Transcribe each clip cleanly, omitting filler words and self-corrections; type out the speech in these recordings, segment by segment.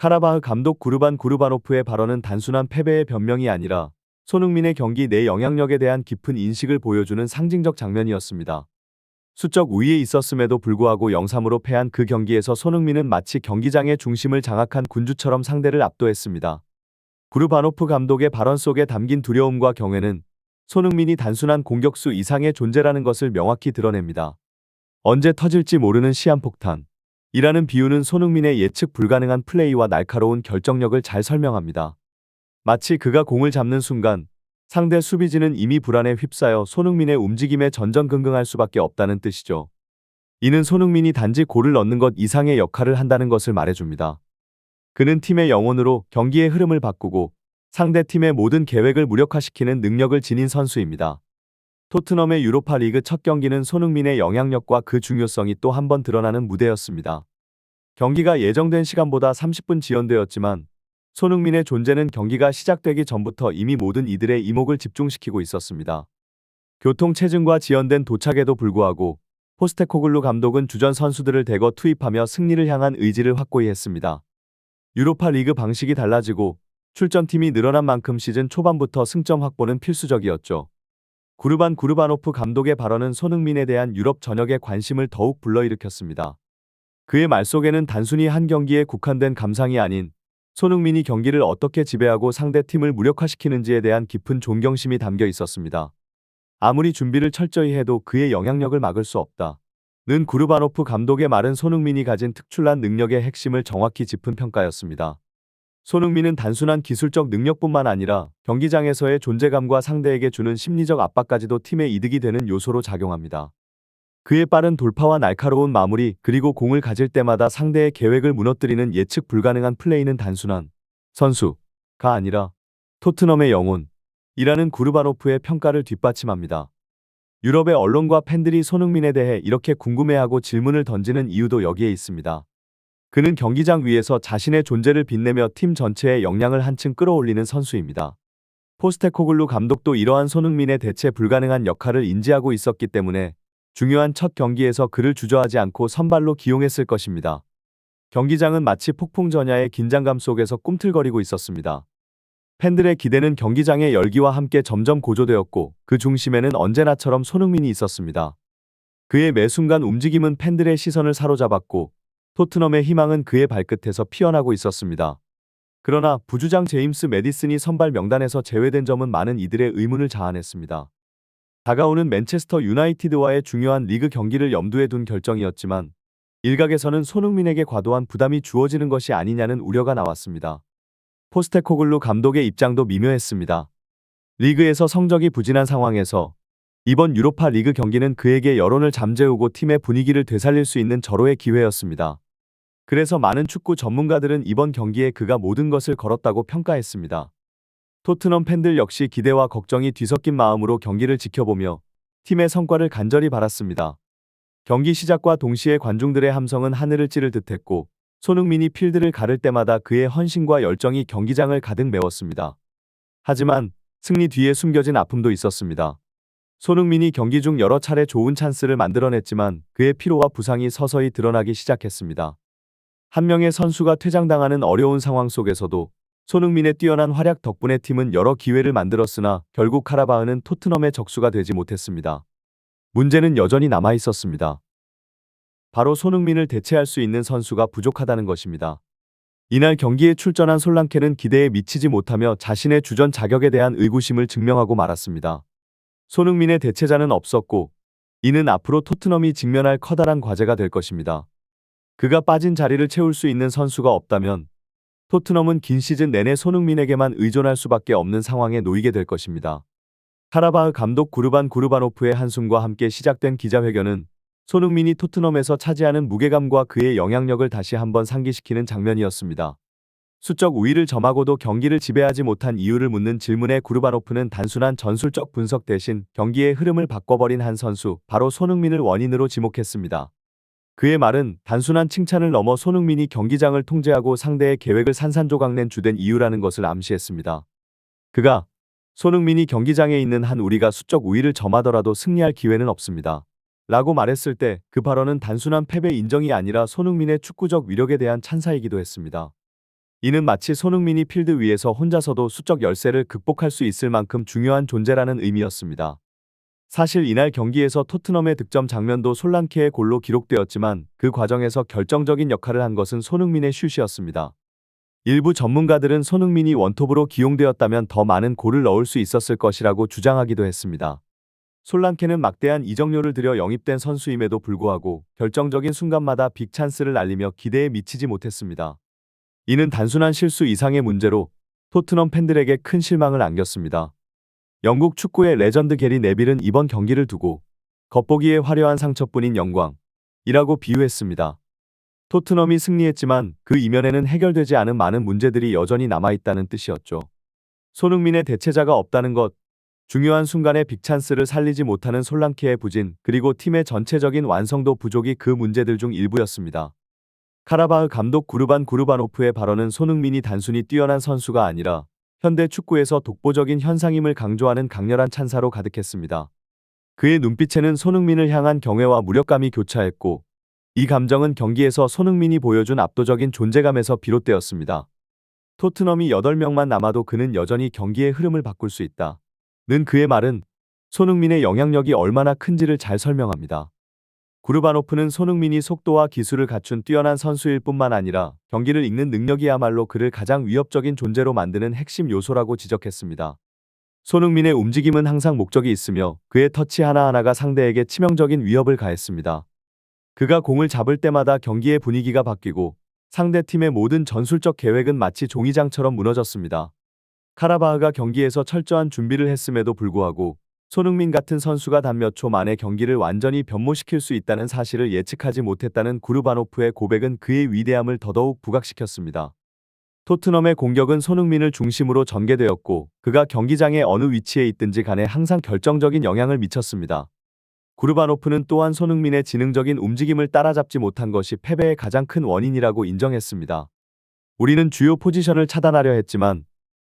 카라바흐 감독 구르반 구르바노프의 발언은 단순한 패배의 변명이 아니라 손흥민의 경기 내 영향력에 대한 깊은 인식을 보여주는 상징적 장면이었습니다. 수적 우위에 있었음에도 불구하고 0-3으로 패한 그 경기에서 손흥민은 마치 경기장의 중심을 장악한 군주처럼 상대를 압도했습니다. 구르바노프 감독의 발언 속에 담긴 두려움과 경외는 손흥민이 단순한 공격수 이상의 존재라는 것을 명확히 드러냅니다. 언제 터질지 모르는 시한폭탄. 이라는 비유는 손흥민의 예측 불가능한 플레이와 날카로운 결정력을 잘 설명합니다. 마치 그가 공을 잡는 순간 상대 수비진은 이미 불안에 휩싸여 손흥민의 움직임에 전전긍긍할 수밖에 없다는 뜻이죠. 이는 손흥민이 단지 골을 넣는 것 이상의 역할을 한다는 것을 말해줍니다. 그는 팀의 영혼으로 경기의 흐름을 바꾸고 상대 팀의 모든 계획을 무력화시키는 능력을 지닌 선수입니다. 토트넘의 유로파 리그 첫 경기는 손흥민의 영향력과 그 중요성이 또 한 번 드러나는 무대였습니다. 경기가 예정된 시간보다 30분 지연되었지만 손흥민의 존재는 경기가 시작되기 전부터 이미 모든 이들의 이목을 집중시키고 있었습니다. 교통체증과 지연된 도착에도 불구하고 포스테코글루 감독은 주전 선수들을 대거 투입하며 승리를 향한 의지를 확고히 했습니다. 유로파 리그 방식이 달라지고 출전팀이 늘어난 만큼 시즌 초반부터 승점 확보는 필수적이었죠. 구르반 구르바노프 감독의 발언은 손흥민에 대한 유럽 전역의 관심을 더욱 불러일으켰습니다. 그의 말 속에는 단순히 한 경기에 국한된 감상이 아닌 손흥민이 경기를 어떻게 지배하고 상대팀을 무력화시키는지에 대한 깊은 존경심이 담겨 있었습니다. 아무리 준비를 철저히 해도 그의 영향력을 막을 수 없다. 는 구르바노프 감독의 말은 손흥민이 가진 특출난 능력의 핵심을 정확히 짚은 평가였습니다. 손흥민은 단순한 기술적 능력뿐만 아니라 경기장에서의 존재감과 상대에게 주는 심리적 압박까지도 팀의 이득이 되는 요소로 작용합니다. 그의 빠른 돌파와 날카로운 마무리, 그리고 공을 가질 때마다 상대의 계획을 무너뜨리는 예측 불가능한 플레이는 단순한 선수가 아니라 토트넘의 영혼이라는 구르바노프의 평가를 뒷받침합니다. 유럽의 언론과 팬들이 손흥민에 대해 이렇게 궁금해하고 질문을 던지는 이유도 여기에 있습니다. 그는 경기장 위에서 자신의 존재를 빛내며 팀 전체의 역량을 한층 끌어올리는 선수입니다. 포스테코글루 감독도 이러한 손흥민의 대체 불가능한 역할을 인지하고 있었기 때문에 중요한 첫 경기에서 그를 주저하지 않고 선발로 기용했을 것입니다. 경기장은 마치 폭풍 전야의 긴장감 속에서 꿈틀거리고 있었습니다. 팬들의 기대는 경기장의 열기와 함께 점점 고조되었고 그 중심에는 언제나처럼 손흥민이 있었습니다. 그의 매 순간 움직임은 팬들의 시선을 사로잡았고 토트넘의 희망은 그의 발끝에서 피어나고 있었습니다. 그러나 부주장 제임스 매디슨이 선발 명단에서 제외된 점은 많은 이들의 의문을 자아냈습니다. 다가오는 맨체스터 유나이티드와의 중요한 리그 경기를 염두에 둔 결정이었지만 일각에서는 손흥민에게 과도한 부담이 주어지는 것이 아니냐는 우려가 나왔습니다. 포스테코글루 감독의 입장도 미묘했습니다. 리그에서 성적이 부진한 상황에서 이번 유로파 리그 경기는 그에게 여론을 잠재우고 팀의 분위기를 되살릴 수 있는 절호의 기회였습니다. 그래서 많은 축구 전문가들은 이번 경기에 그가 모든 것을 걸었다고 평가했습니다. 토트넘 팬들 역시 기대와 걱정이 뒤섞인 마음으로 경기를 지켜보며 팀의 성과를 간절히 바랐습니다. 경기 시작과 동시에 관중들의 함성은 하늘을 찌를 듯했고 손흥민이 필드를 가를 때마다 그의 헌신과 열정이 경기장을 가득 메웠습니다. 하지만 승리 뒤에 숨겨진 아픔도 있었습니다. 손흥민이 경기 중 여러 차례 좋은 찬스를 만들어냈지만 그의 피로와 부상이 서서히 드러나기 시작했습니다. 한 명의 선수가 퇴장당하는 어려운 상황 속에서도 손흥민의 뛰어난 활약 덕분에 팀은 여러 기회를 만들었으나 결국 카라바흐는 토트넘의 적수가 되지 못했습니다. 문제는 여전히 남아 있었습니다. 바로 손흥민을 대체할 수 있는 선수가 부족하다는 것입니다. 이날 경기에 출전한 솔랑케는 기대에 미치지 못하며 자신의 주전 자격에 대한 의구심을 증명하고 말았습니다. 손흥민의 대체자는 없었고 이는 앞으로 토트넘이 직면할 커다란 과제가 될 것입니다. 그가 빠진 자리를 채울 수 있는 선수가 없다면 토트넘은 긴 시즌 내내 손흥민에게만 의존할 수밖에 없는 상황에 놓이게 될 것입니다. 카라바흐 감독 구르반 구르바노프의 한숨과 함께 시작된 기자회견은 손흥민이 토트넘에서 차지하는 무게감과 그의 영향력을 다시 한번 상기시키는 장면이었습니다. 수적 우위를 점하고도 경기를 지배하지 못한 이유를 묻는 질문에 구르바노프는 단순한 전술적 분석 대신 경기의 흐름을 바꿔버린 한 선수, 바로 손흥민을 원인으로 지목했습니다. 그의 말은 단순한 칭찬을 넘어 손흥민이 경기장을 통제하고 상대의 계획을 산산조각낸 주된 이유라는 것을 암시했습니다. 그가 손흥민이 경기장에 있는 한 우리가 수적 우위를 점하더라도 승리할 기회는 없습니다. 라고 말했을 때 그 발언은 단순한 패배 인정이 아니라 손흥민의 축구적 위력에 대한 찬사이기도 했습니다. 이는 마치 손흥민이 필드 위에서 혼자서도 수적 열세를 극복할 수 있을 만큼 중요한 존재라는 의미였습니다. 사실 이날 경기에서 토트넘의 득점 장면도 솔랑케의 골로 기록되었지만 그 과정에서 결정적인 역할을 한 것은 손흥민의 슛이었습니다. 일부 전문가들은 손흥민이 원톱으로 기용되었다면 더 많은 골을 넣을 수 있었을 것이라고 주장하기도 했습니다. 솔랑케는 막대한 이적료를 들여 영입된 선수임에도 불구하고 결정적인 순간마다 빅찬스를 날리며 기대에 미치지 못했습니다. 이는 단순한 실수 이상의 문제로 토트넘 팬들에게 큰 실망을 안겼습니다. 영국 축구의 레전드 게리 네빌은 이번 경기를 두고 겉보기에 화려한 상처뿐인 영광이라고 비유했습니다. 토트넘이 승리했지만 그 이면에는 해결되지 않은 많은 문제들이 여전히 남아있다는 뜻이었죠. 손흥민의 대체자가 없다는 것, 중요한 순간에 빅찬스를 살리지 못하는 솔랑케의 부진, 그리고 팀의 전체적인 완성도 부족이 그 문제들 중 일부였습니다. 카라바흐 감독 구르반 구르바노프의 발언은 손흥민이 단순히 뛰어난 선수가 아니라 현대 축구에서 독보적인 현상임을 강조하는 강렬한 찬사로 가득했습니다. 그의 눈빛에는 손흥민을 향한 경외와 무력감이 교차했고 이 감정은 경기에서 손흥민이 보여준 압도적인 존재감에서 비롯되었습니다. 토트넘이 8명만 남아도 그는 여전히 경기의 흐름을 바꿀 수 있다. 는 그의 말은 손흥민의 영향력이 얼마나 큰지를 잘 설명합니다. 구르바노프는 손흥민이 속도와 기술을 갖춘 뛰어난 선수일 뿐만 아니라 경기를 읽는 능력이야말로 그를 가장 위협적인 존재로 만드는 핵심 요소라고 지적했습니다. 손흥민의 움직임은 항상 목적이 있으며 그의 터치 하나하나가 상대에게 치명적인 위협을 가했습니다. 그가 공을 잡을 때마다 경기의 분위기가 바뀌고 상대팀의 모든 전술적 계획은 마치 종이장처럼 무너졌습니다. 카라바흐가 경기에서 철저한 준비를 했음에도 불구하고 손흥민 같은 선수가 단 몇 초 만에 경기를 완전히 변모시킬 수 있다는 사실을 예측하지 못했다는 구르바노프의 고백은 그의 위대함을 더더욱 부각시켰습니다. 토트넘의 공격은 손흥민을 중심으로 전개되었고 그가 경기장의 어느 위치에 있든지 간에 항상 결정적인 영향을 미쳤습니다. 구르바노프는 또한 손흥민의 지능적인 움직임을 따라잡지 못한 것이 패배의 가장 큰 원인이라고 인정했습니다. 우리는 주요 포지션을 차단하려 했지만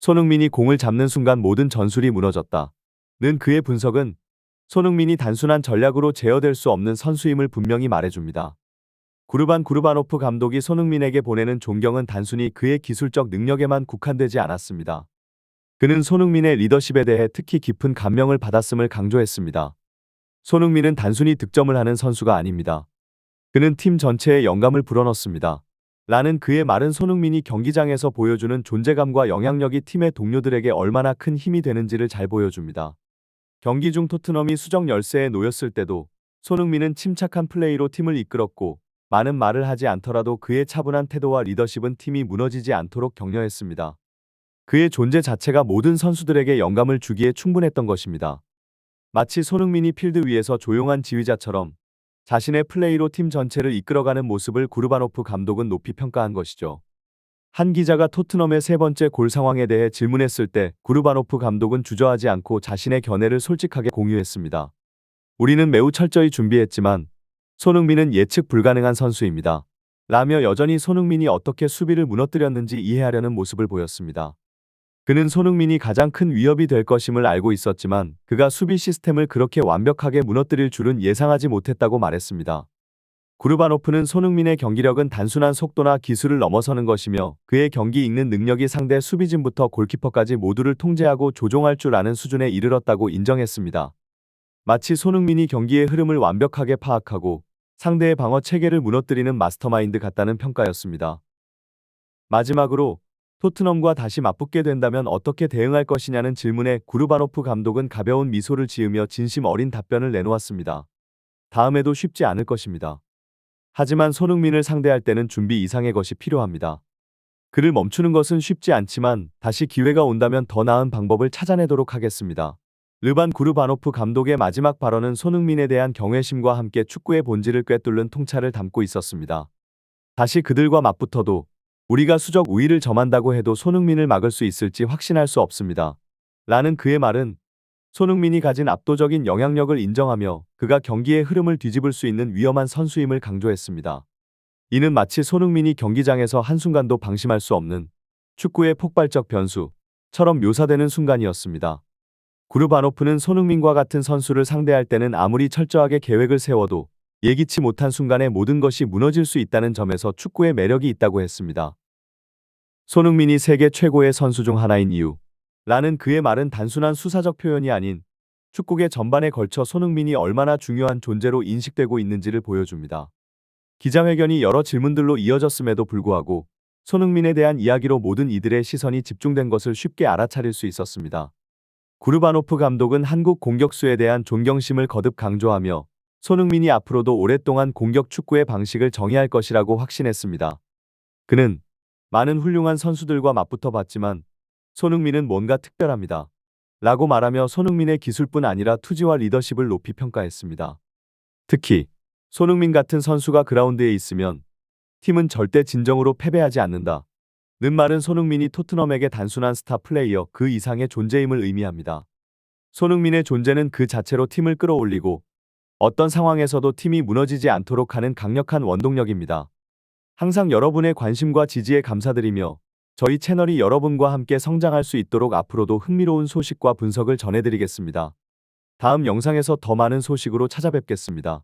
손흥민이 공을 잡는 순간 모든 전술이 무너졌다. 는 그의 분석은 손흥민이 단순한 전략으로 제어될 수 없는 선수임을 분명히 말해줍니다. 구르반 구르바노프 감독이 손흥민에게 보내는 존경은 단순히 그의 기술적 능력에만 국한되지 않았습니다. 그는 손흥민의 리더십에 대해 특히 깊은 감명을 받았음을 강조했습니다. 손흥민은 단순히 득점을 하는 선수가 아닙니다. 그는 팀 전체에 영감을 불어넣습니다. 라는 그의 말은 손흥민이 경기장에서 보여주는 존재감과 영향력이 팀의 동료들에게 얼마나 큰 힘이 되는지를 잘 보여줍니다. 경기 중 토트넘이 수적 열세에 놓였을 때도 손흥민은 침착한 플레이로 팀을 이끌었고 많은 말을 하지 않더라도 그의 차분한 태도와 리더십은 팀이 무너지지 않도록 격려했습니다. 그의 존재 자체가 모든 선수들에게 영감을 주기에 충분했던 것입니다. 마치 손흥민이 필드 위에서 조용한 지휘자처럼 자신의 플레이로 팀 전체를 이끌어가는 모습을 구르바노프 감독은 높이 평가한 것이죠. 한 기자가 토트넘의 세 번째 골 상황에 대해 질문했을 때 구르바노프 감독은 주저하지 않고 자신의 견해를 솔직하게 공유했습니다. 우리는 매우 철저히 준비했지만 손흥민은 예측 불가능한 선수입니다. 라며 여전히 손흥민이 어떻게 수비를 무너뜨렸는지 이해하려는 모습을 보였습니다. 그는 손흥민이 가장 큰 위협이 될 것임을 알고 있었지만 그가 수비 시스템을 그렇게 완벽하게 무너뜨릴 줄은 예상하지 못했다고 말했습니다. 구르바노프는 손흥민의 경기력은 단순한 속도나 기술을 넘어서는 것이며 그의 경기 읽는 능력이 상대 수비진부터 골키퍼까지 모두를 통제하고 조종할 줄 아는 수준에 이르렀다고 인정했습니다. 마치 손흥민이 경기의 흐름을 완벽하게 파악하고 상대의 방어 체계를 무너뜨리는 마스터마인드 같다는 평가였습니다. 마지막으로 토트넘과 다시 맞붙게 된다면 어떻게 대응할 것이냐는 질문에 구르바노프 감독은 가벼운 미소를 지으며 진심 어린 답변을 내놓았습니다. 다음에도 쉽지 않을 것입니다. 하지만 손흥민을 상대할 때는 준비 이상의 것이 필요합니다. 그를 멈추는 것은 쉽지 않지만 다시 기회가 온다면 더 나은 방법을 찾아내도록 하겠습니다. 르반 구르바노프 감독의 마지막 발언은 손흥민에 대한 경외심과 함께 축구의 본질을 꿰뚫는 통찰을 담고 있었습니다. 다시 그들과 맞붙어도 우리가 수적 우위를 점한다고 해도 손흥민을 막을 수 있을지 확신할 수 없습니다. 라는 그의 말은 손흥민이 가진 압도적인 영향력을 인정하며 그가 경기의 흐름을 뒤집을 수 있는 위험한 선수임을 강조했습니다. 이는 마치 손흥민이 경기장에서 한순간도 방심할 수 없는 축구의 폭발적 변수처럼 묘사되는 순간이었습니다. 구르바노프는 손흥민과 같은 선수를 상대할 때는 아무리 철저하게 계획을 세워도 예기치 못한 순간에 모든 것이 무너질 수 있다는 점에서 축구의 매력이 있다고 했습니다. 손흥민이 세계 최고의 선수 중 하나인 이유. 라는 그의 말은 단순한 수사적 표현이 아닌 축구계 전반에 걸쳐 손흥민이 얼마나 중요한 존재로 인식되고 있는지를 보여줍니다. 기자회견이 여러 질문들로 이어졌음에도 불구하고 손흥민에 대한 이야기로 모든 이들의 시선이 집중된 것을 쉽게 알아차릴 수 있었습니다. 구르바노프 감독은 한국 공격수에 대한 존경심을 거듭 강조하며 손흥민이 앞으로도 오랫동안 공격 축구의 방식을 정의할 것이라고 확신했습니다. 그는 많은 훌륭한 선수들과 맞붙어 봤지만 손흥민은 뭔가 특별합니다. 라고 말하며 손흥민의 기술뿐 아니라 투지와 리더십을 높이 평가했습니다. 특히 손흥민 같은 선수가 그라운드에 있으면 팀은 절대 진정으로 패배하지 않는다. 는 말은 손흥민이 토트넘에게 단순한 스타 플레이어 그 이상의 존재임을 의미합니다. 손흥민의 존재는 그 자체로 팀을 끌어올리고 어떤 상황에서도 팀이 무너지지 않도록 하는 강력한 원동력입니다. 항상 여러분의 관심과 지지에 감사드리며 저희 채널이 여러분과 함께 성장할 수 있도록 앞으로도 흥미로운 소식과 분석을 전해드리겠습니다. 다음 영상에서 더 많은 소식으로 찾아뵙겠습니다.